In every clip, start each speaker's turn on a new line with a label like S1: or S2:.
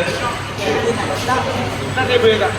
S1: Tak saya boleh tak?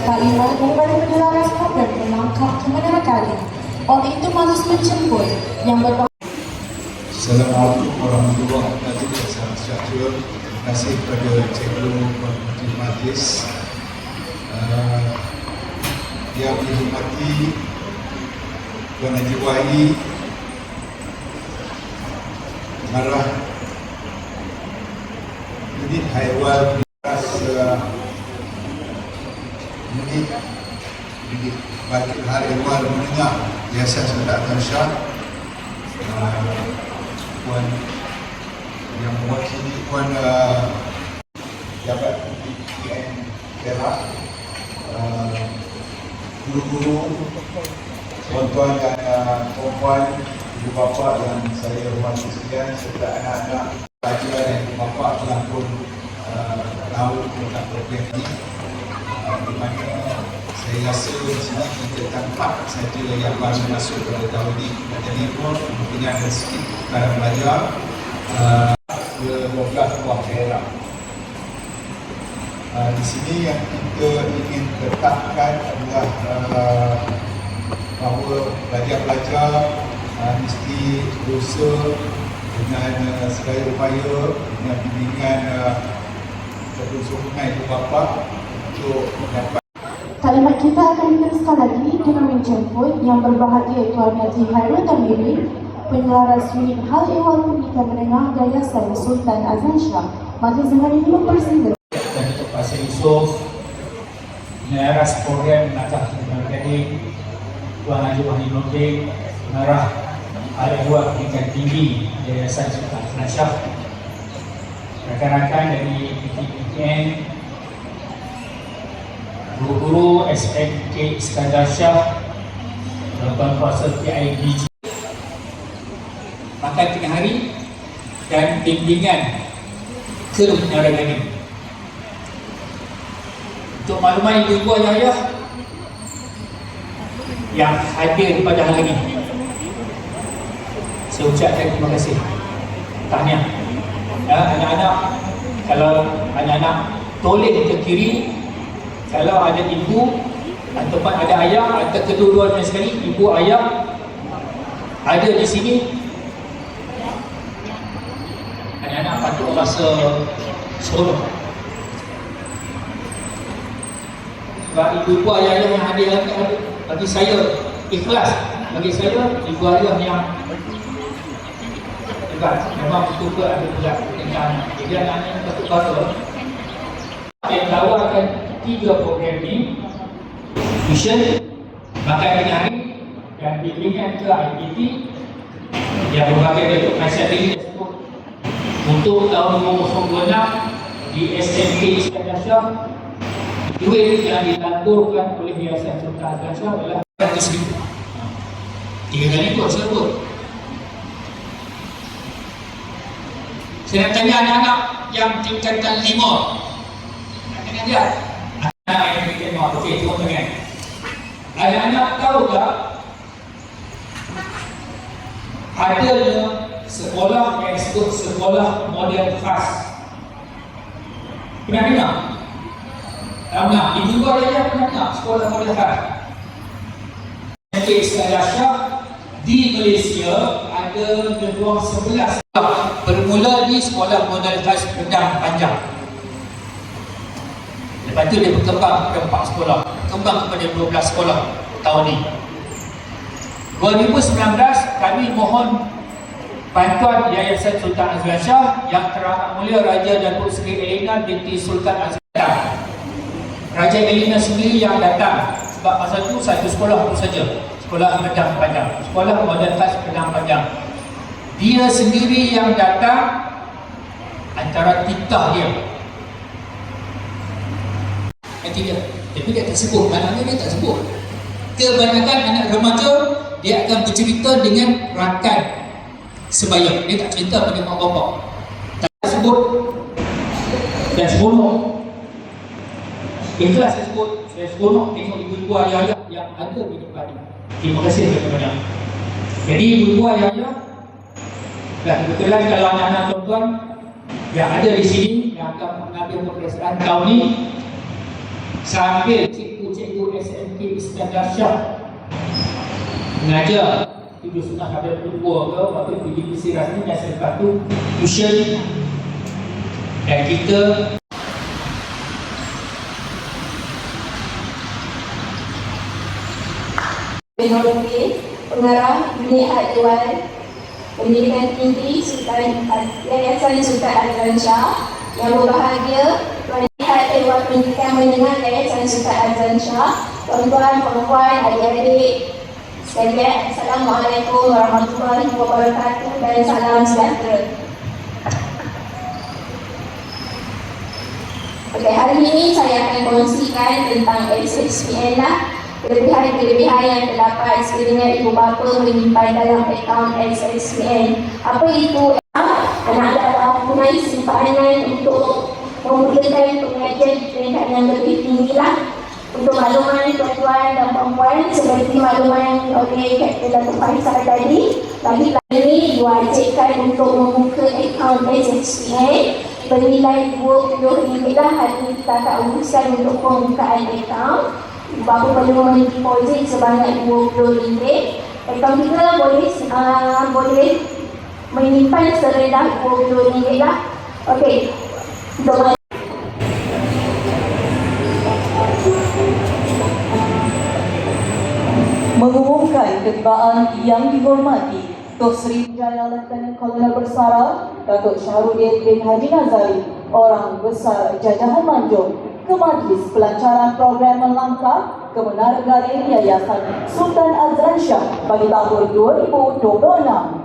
S2: Kalimah daripada penjelasan program menangkap kemenangan. Oleh itu malas menjemput yang berbahaya.
S3: Assalamualaikum warahmatullahi wabarakatuh. Salam sejahtera. Terima kasih kepada Cikgu Menteri Majlis yang dihormati Tuan Haji Wahid, Marah Unit Haiwan Unit Bagi Haiwan Menengah Yayasan Sekolah Syah, Puan yang mewakili Puan Jabat PN Perak, guru-guru, tuan-tuan dan puan-puan, ibu bapa yang saya hormati sekalian, serta anak-anak pelajar dan ibu bapa telah pun tahu tentang program ini, di mana saya rasa di sini kita tampak saja yang baru masuk pada tahun ini. Jadi pun mungkin ada sikit para pelajar ke 12 buah daerah. Di sini yang kita ingin tetapkan adalah bahawa pelajar-pelajar mesti berusaha dengan segala upaya, dengan bimbingan ataupun sokongan ibu bapa untuk mendapat.
S2: Kalimat kita akan diteruskan lagi dengan menjemput yang berbahagia Tuan Haji Hairul Tamiri, Penyelaras Unit Hal Ehwal Pendidikan Menengah Yayasan Sultan Azlan Shah. Majlis hari ini mempersilakan
S4: dan Datuk Pasir Yusof, Penyaras Program Menakah Pendidikan Gading, Tuan Haji Wahid Nordin, Pengarah Hal Ehwal Pendidikan Tinggi Yayasan Sultan Azlan Shah, rakan-rakan dari PTPN, guru-guru SMK Iskandar Shah, Tuan Kuasa PIBG, makan tengah hari dan bimbingan ke penyarahan ini. Untuk makluman ibu ayah yang hadir pada hari ini, saya ucapkan terima kasih, tahniah. Anak-anak, kalau anak-anak toleh ke kiri, kalau ada ibu ataupun ada ayah atau kedua-duanya sekali, ibu ayah ada di sini, anak-anak patut rasa seronok. Sebab ibu-ibu ayah yang hadir bagi saya ikhlas, bagi saya ibu ayah yang hebat. Memang betul-betul ada pula dengan jadi anak-anak yang patut bangga. Yang tawarkan 3 program ini, tuition, makan tengah hari dan bimbingan ke IPT yang berbagai bentuk nasihat diri tersebut untuk tahun 2026 di SMK Iskandar Shah duit yang ditaburkan oleh Yayasan Sultan Azlan Shah adalah 100,000. 3 kali ikut sebut. Saya nak tanya anak-anak yang tingkatan 5. Nak tanya dia. Anak yang tingkatan 5. Okey, tengok tangan. Anak-anak tahu tak adanya sekolah yang disebut sekolah model khas? Pernah dengar? Pernah. Ibu gua ayah pernah dengar sekolah model khas? Istilah Syah di Malaysia ada lebih kurang 11 sekolah. Bermula di sekolah model khas Padang Panjang. Lepas tu dia berkembang kepada 4 sekolah, berkembang kepada 12 sekolah tahun ni. 2019 kami mohon bantuan Yayasan Sultan Azlan Shah yang teramat mulia Raja Datuk Seri Elena binti Sultan Azlan Shah. Raja Elena sendiri yang datang sebab masa tu satu sekolah itu saja, sekolah Padang Panjang, sekolah model khas Padang Panjang. Dia sendiri yang datang antara titah dia. Tapi dia tak sebut, maknanya dia tak sebut. Kebanyakan anak remaja dia akan bercerita dengan rakan sebaya. Dia tak cerita pada mak bapak. Tak sebut dan seronok. Ikhlas saya sebut, saya seronok tengok ibu-ibu ayah-ayah yang ada di depan ini. Terima kasih banyak-banyak. Jadi ibu-ibu ayah-ayah, dan kebetulan kalau anak-anak tuan-tuan yang ada di sini yang akan mengambil peperiksaan tahun ini, sambil cikgu-cikgu SMK Iskandar Shah mengajar tujuh sunnah pada kedua ke waktu PGPC rasmi dan selepas tu tuition, dan kita
S5: Penghormati Pengarah Unit Hak Dewan Pendidikan Tinggi Sultan Yayasan Sultan Azlan Shah, yang berbahagia Tuan Hak Dewan Pendidikan Menengah Yayasan Sultan Azlan Shah, tuan-tuan, puan-puan, adik-adik sekalian, Assalamualaikum warahmatullahi wabarakatuh dan salam sejahtera. Okey, hari ini saya akan kongsikan tentang SSPN lah. Kelebihan-kelebihan yang terdapat sekiranya ibu bapa menyimpan dalam akaun SSPN. Apa itu? Anak adalah mempunyai simpanan untuk memudahkan pengajian di peringkat yang lebih tinggi lah. Untuk makluman tuan-tuan dan puan-puan, seperti makluman oleh Kapten Datuk Faisal tadi, bagi ini diwajibkan untuk membuka akaun SSPN bernilai RM20 lah. Hari ini kita akan urusan untuk pembukaan akaun. Bapa perlu mendeposit sebanyak RM20. Akaun kita boleh menyimpan serendah RM20 lah. Okey. Untuk
S6: mengumumkan ketibaan yang dihormati Datuk Seri Pujaya Letnan Kolonel Bersara Datuk Syahrudin bin Haji Nazari, Orang Besar Jajahan Manjung, ke Majlis Pelancaran Program Melangkah ke Menara Galing Yayasan Sultan Azlan Shah bagi tahun 2026.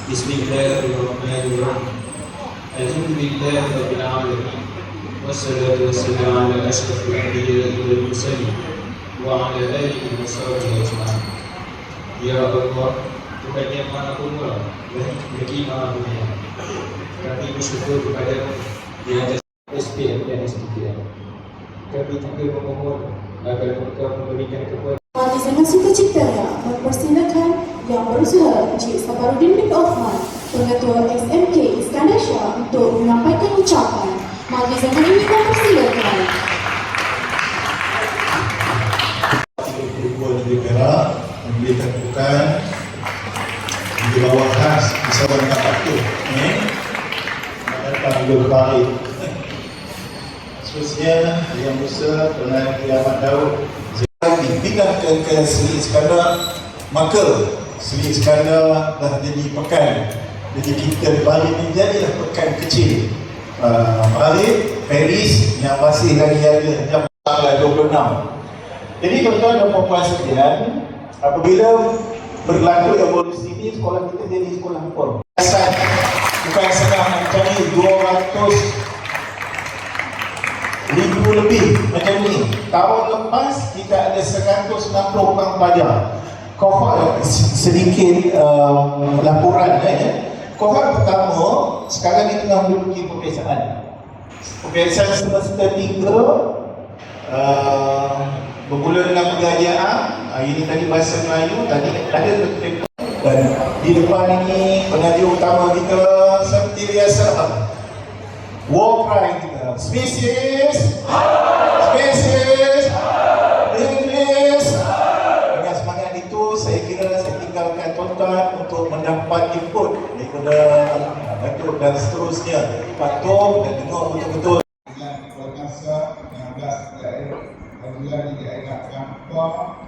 S7: Bismillahirrahmanirrahim. Alhamdulillahirabbil alamin. Wassalatu wassalamu ala asyrafil anbiya'i wal mursalin wa ala alihi wa sahbihi ajma'in. Ya Allah, Tuhan yang Maha Pemurah dan Lagi Maha Penyayang, kami bersyukur kepada di atas SPM dan SPTN. Kami juga memohon agar Engkau memberikan kepada
S2: Majlis dengan sukacitanya mempersilakan Yang Bersuara Encik Safarudin bin Osman, Pengetua SMK Iskandar Shah untuk menyampaikan ucapan. Majlis dengan ini mempersilakan
S3: Perempuan di Perak memberikan bukan di bawah khas di Sabah dengan Patuh datang berbalik. Seterusnya Yang Besar Tuan Haji Ahmad Daud dipindahkan ke Seri Iskandar, maka Seri Iskandar dah jadi pekan. Jadi kita balik ni jadilah pekan kecil. Balik Paris yang masih lagi ada jam 26. Jadi tuan-tuan dan puan-puan sekalian, apabila berlaku evolusi ini, sekolah kita jadi sekolah formal. Bukan senang nak cari 200,000 lebih macam ni. Tahun lepas kita ada 160 orang pelajar. Kohort sedikit laporan Kohort pertama sekarang ni tengah menduduki peperiksaan. Peperiksaan semester 3 bermula dengan pengajian. Ini tadi bahasa Melayu, tadi ada dan di depan ini pengajian utama kita seperti biasa. War cry kita. Species. Species. English. Dengan semangat itu, saya kira saya tinggalkan tuan-tuan untuk mendapat input daripada Datuk dan seterusnya. Patuh dan dengar betul-betul. Perkasa 16 daerah Alhamdulillah di daerah Kampar,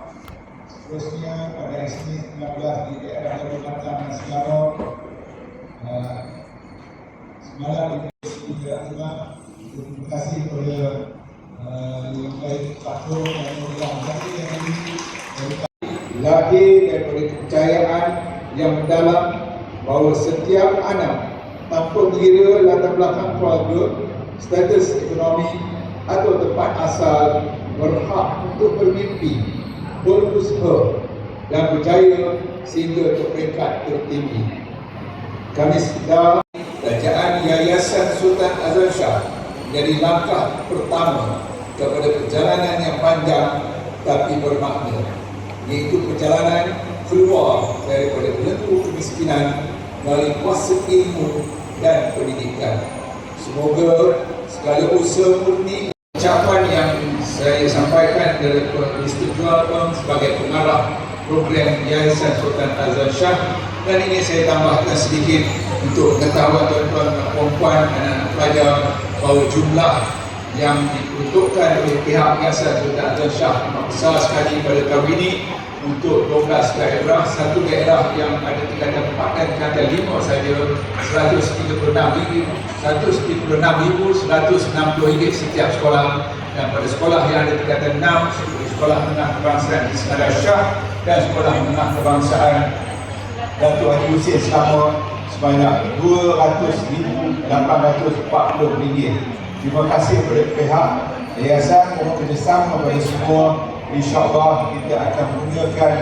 S3: seterusnya pada Isnin 19 di daerah Kalimantan dan Selangor. Semalam di Terima kasih kepada yang baik Patuh dan Orang Kasih yang ini lahir daripada kepercayaan yang mendalam bahawa setiap anak tanpa kira latar belakang keluarga, status ekonomi atau tempat asal berhak untuk bermimpi, berusaha dan berjaya sehingga ke peringkat tertinggi. Kami sedar Kerajaan Yayasan Sultan Azlan Shah menjadi langkah pertama kepada perjalanan yang panjang tapi bermakna, iaitu perjalanan keluar daripada belenggu kemiskinan melalui kuasa ilmu dan pendidikan. Semoga segala usaha murni. Ucapan yang saya sampaikan dari Persetujuan sebagai pengarah program Yayasan Sultan Azlan Shah, dan ini saya tambahkan sedikit untuk pengetahuan tuan-tuan dan puan-puan, anak-anak pelajar, bahawa jumlah yang diperuntukkan oleh pihak Yayasan Sultan Azlan Shah amat besar sekali pada tahun ini untuk 12 daerah. Satu daerah yang ada tingkatan 4 dan tingkatan 5 saja, RM136,160 setiap sekolah, dan pada sekolah yang ada tingkatan 6 seperti Sekolah Menengah Kebangsaan Iskandar Shah dan Sekolah Menengah Kebangsaan Datuk Haji Hussein Selangor sebanyak RM200,840. Terima kasih kepada pihak yayasan, mohon kerjasama kepada semua. InsyaAllah kita akan menggunakan.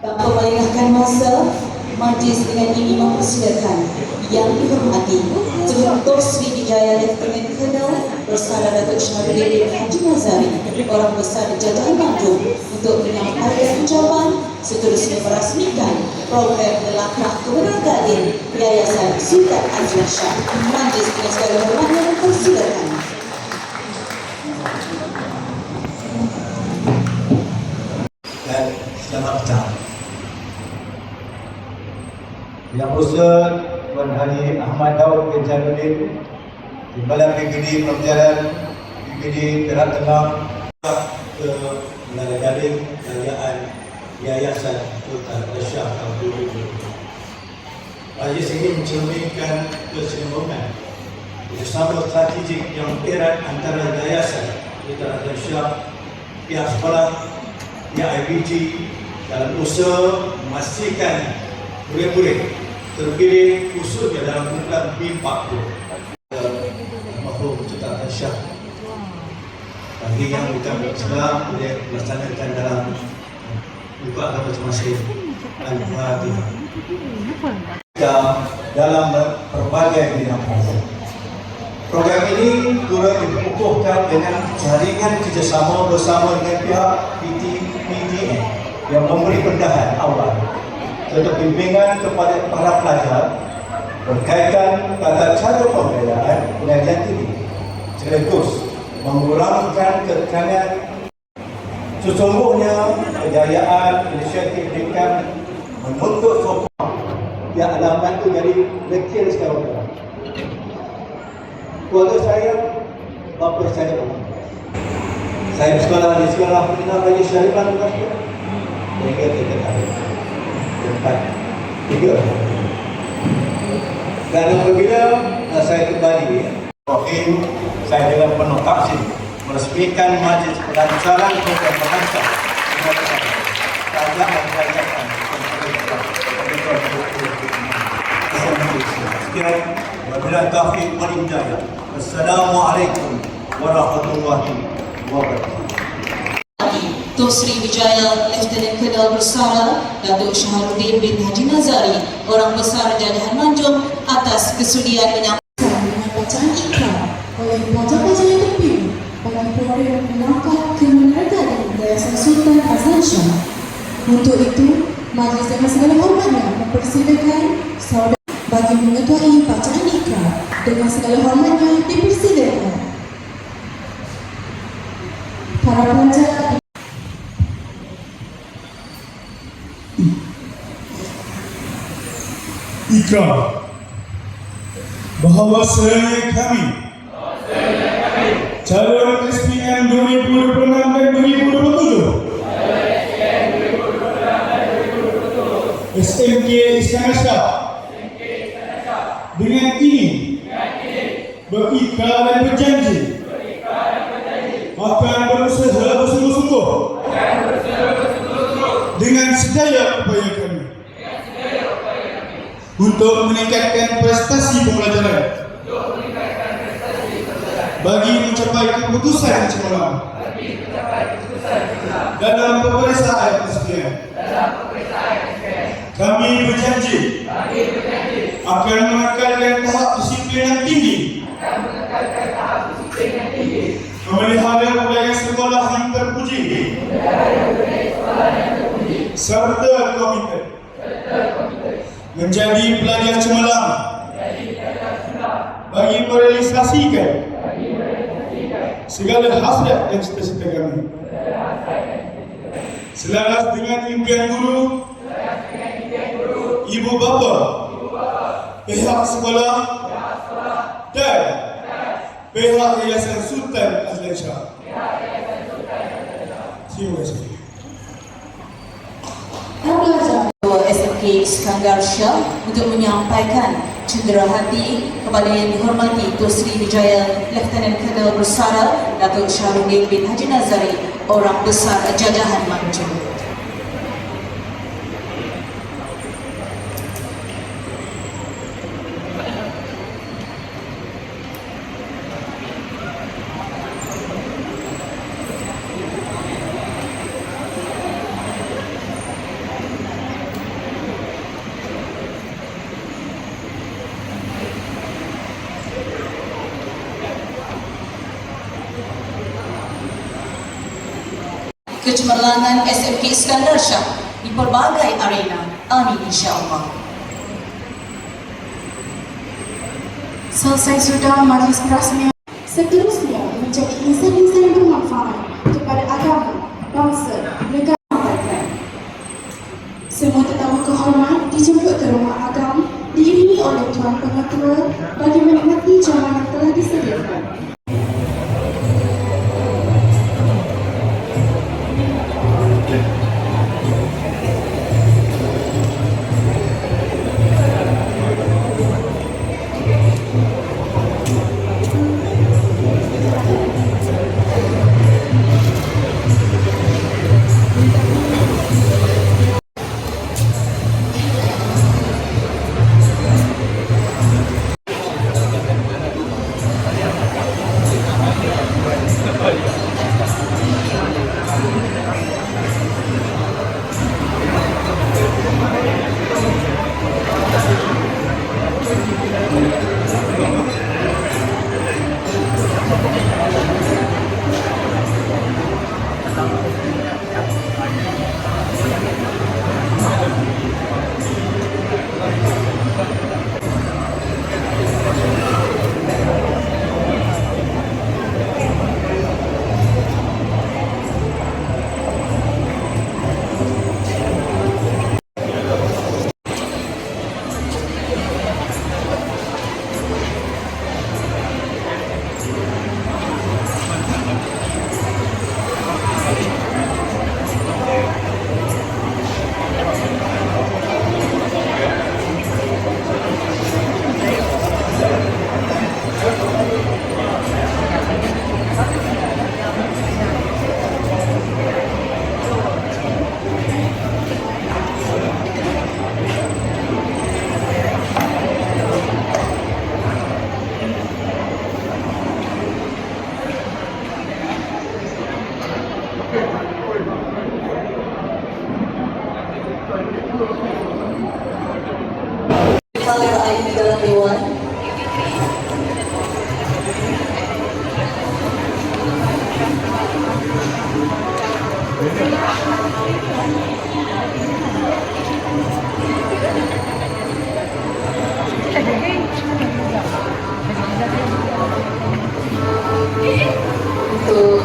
S6: Tanpa melengahkan masa, majlis dengan ini mempersilakan Yang dihormati Dr. Sri Vijaya Lieutenant Colonel bersama Datuk Syahrudin bin Haji Nazari, Orang Besar Jajahan Bandung, untuk menyampaikan ucapan. Seterusnya merasmikan program Langkah Keberagaman Yayasan Sultan Azlan Shah. Majlis dengan segala hormatnya mempersilakan.
S3: Dan selamat petang. Yang Besar Tuan Haji Ahmad Daud bin Jainuddin, Timbalan PKD Pelajaran PKD Perak Tengah ke Menara Gading Jayaan Yayasan Sultan Azlan Shah tahun 2020. Majlis ini mencerminkan kesinambungan kerjasama strategik yang erat antara Yayasan Sultan Azlan Shah, pihak sekolah, pihak IBG dalam usaha memastikan murid-murid terpilih khususnya dalam kumpulan B40 makhluk ciptaan Syah bagi yang bukan Islam boleh melaksanakan dalam buka agama masing-masing Al-Fatihah dalam berbagai bidang program. Program ini turut dikukuhkan dengan jaringan kerjasama bersama dengan pihak PTN yang memberi pendahan awal serta bimbingan kepada para pelajar berkaitan tata cara pembelajaran pengajian tinggi sekaligus mengurangkan kekangan. Sesungguhnya kejayaan inisiatif pendidikan menuntut sokong yang alamat itu jadi lekir sekarang. Keluarga saya, bapa saya, saya sekolah di sekolah Pembinaan Bagi Syarifah Universiti. Sehingga kita tahu tempat 3. Dan apabila saya kembali, saya dengan penuh taksim meresmikan Majlis Pelancaran Program Bahasa Kerajaan Sekian, wabillahi taufiq wal hidayah. Assalamualaikum warahmatullahi wabarakatuh.
S6: Tuan Sri Wijaya Lieutenant Colonel Bersara Datuk Syahrudin bin Haji Nazari, Orang Besar Jajahan Manjung atas kesudian menyampaikan
S2: dengan bacaan ikrar oleh pelajar-pelajar yang terpilih bagi program mengangkat kemerdekaan Yayasan Sultan Azlan Shah. Untuk itu, majlis dengan segala hormatnya mempersilakan saudara bagi mengetuai bacaan ikrar. Dengan segala hormatnya dipersilakan para pelajar.
S8: Ikrar bahawasanya kami calon SPM 2026 dan 2027 SMK Istana Syah dengan ini berikrar dan berjanji akan berusaha bersungguh-sungguh dengan sedaya upaya kami untuk meningkatkan prestasi pembelajaran bagi mencapai keputusan yang cemerlang dalam peperiksaan SPM. Kami berjanji akan mengekalkan tahap disiplin yang tinggi, memelihara budaya sekolah yang terpuji, serta komitmen menjadi pelajar cemerlang bagi merealisasikan segala hasrat dan cita-cita kami selaras dengan impian guru, ibu bapa, pihak sekolah dan pihak Yayasan Sultan Azlan Shah. Terima kasih.
S6: Ketua SMK Iskandar Shah untuk menyampaikan cenderahati kepada yang dihormati Tuan Sri Wijaya Lieutenant Colonel Bersara Datuk Syahrudin bin Haji Nazari, Orang Besar Jajahan Manjung. Kecemerlangan SMK Iskandar Shah di pelbagai arena. Amin insya-Allah.
S2: Selesai sudah majlis perasmian. Seterusnya menjadi insan-insan yang bermanfaat kepada agama, bangsa, negara. Semua tetamu kehormat dijemput ke rumah agam diiringi oleh Tuan Pengetua bagi menikmati jamuan yang telah disediakan.
S6: Untuk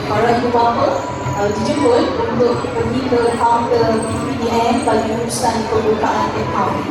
S6: para ibu bapa dijemput untuk pergi ke kaunter PPDM bagi urusan pembukaan akaun.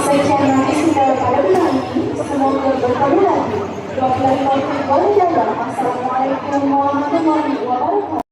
S2: Sekian nanti kita pada bulan ini. Semoga bertemu lagi. Assalamualaikum warahmatullahi wabarakatuh.